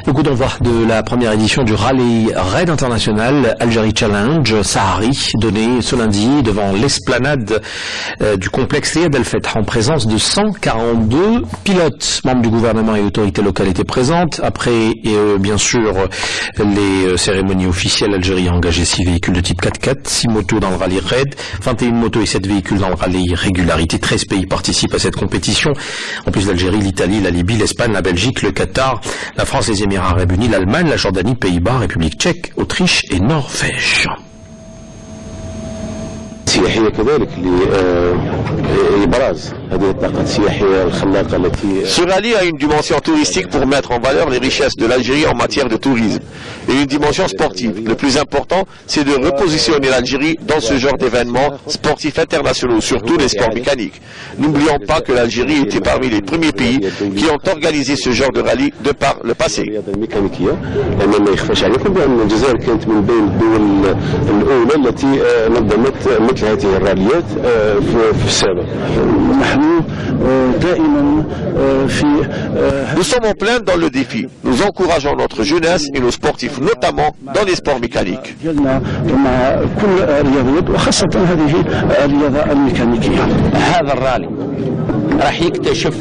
Le coup d'envoi de la première édition du rallye Raid International Algérie Challenge Sahari, donné ce lundi devant l'esplanade du complexe Liad El Feth en présence de 142 pilotes. Membres du gouvernement et autorités locales étaient présentes. Après, bien sûr, les cérémonies officielles, l'Algérie a engagé 6 véhicules de type 4x4, 6 motos dans le rallye Raid, 21 motos et 7 véhicules dans le rallye Régularité. 13 pays participent à cette compétition. En plus d'Algérie, l'Italie, la Libye, l'Espagne, la Belgique, le Qatar, la France, les Émirats Arabes Unis, l'Allemagne, la Jordanie, Pays-Bas, République tchèque, Autriche et Norvège. Ce rallye a une dimension touristique pour mettre en valeur les richesses de l'Algérie en matière de tourisme et une dimension sportive. Le plus important, c'est de repositionner l'Algérie dans ce genre d'événements sportifs internationaux, surtout les sports mécaniques. N'oublions pas que l'Algérie était parmi les premiers pays qui ont organisé ce genre de rallye de par le passé. هذه الراليات في السابق. نحن دائما في Nous sommes en plein dans le défi. Nous encourageons notre jeunesse et nos sportifs, notamment dans les sports mécaniques. مع كل الرياضيات وخاصة هذه الرياضة الميكانيكية. هذا الرالي راح يكتشف.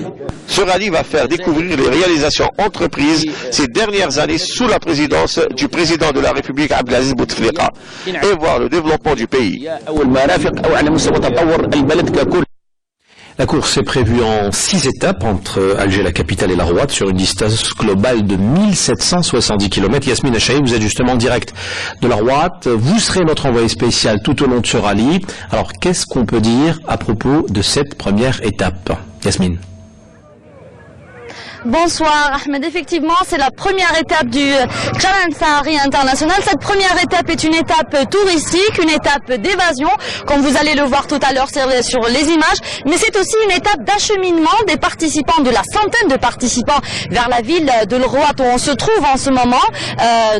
Ce rallye va faire découvrir les réalisations entreprises ces dernières années sous la présidence du président de la République Abdelaziz Bouteflika et voir le développement du pays. La course est prévue en 6 étapes entre Alger, la capitale, et la Rouat sur une distance globale de 1770 km. Yasmine Achaï, vous êtes justement en direct de la Rouat. Vous serez notre envoyé spécial tout au long de ce rallye. Alors, qu'est-ce qu'on peut dire à propos de cette première étape? Yasmine. Bonsoir Ahmed, effectivement c'est la première étape du Challenge Sahari International. Cette première étape est une étape touristique, une étape d'évasion, comme vous allez le voir tout à l'heure sur les images, mais c'est aussi une étape d'acheminement des participants, de la centaine de participants vers la ville de Rouat où on se trouve en ce moment.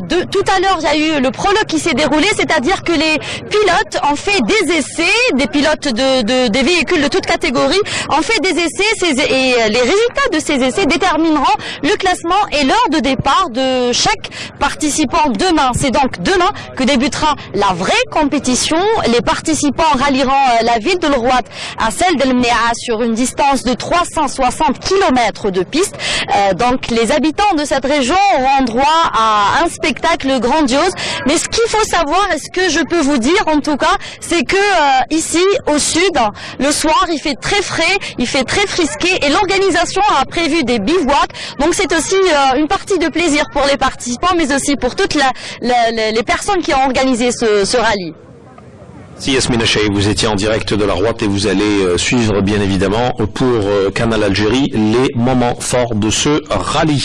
Tout à l'heure il y a eu le prologue qui s'est déroulé, c'est-à-dire que les pilotes ont fait des essais, des pilotes des véhicules de toute catégorie ont fait des essais et les résultats de ces essais détermineront le classement et l'heure de départ de chaque participant demain. C'est donc demain que débutera la vraie compétition. Les participants rallieront la ville de Rouat à celle d'El Mnéa sur une distance de 360 km de piste. Donc les habitants de cette région auront droit à un spectacle grandiose. Mais ce qu'il faut savoir, et ce que je peux vous dire en tout cas, c'est que ici au sud, le soir il fait très frais, il fait très frisqué et l'organisation a prévu des bivouacs. Donc c'est aussi une partie de plaisir pour les participants, mais aussi pour toutes les personnes qui ont organisé ce rallye. Si Yasmine Achaï, vous étiez en direct de la Rouat et vous allez suivre bien évidemment pour Canal Algérie les moments forts de ce rallye.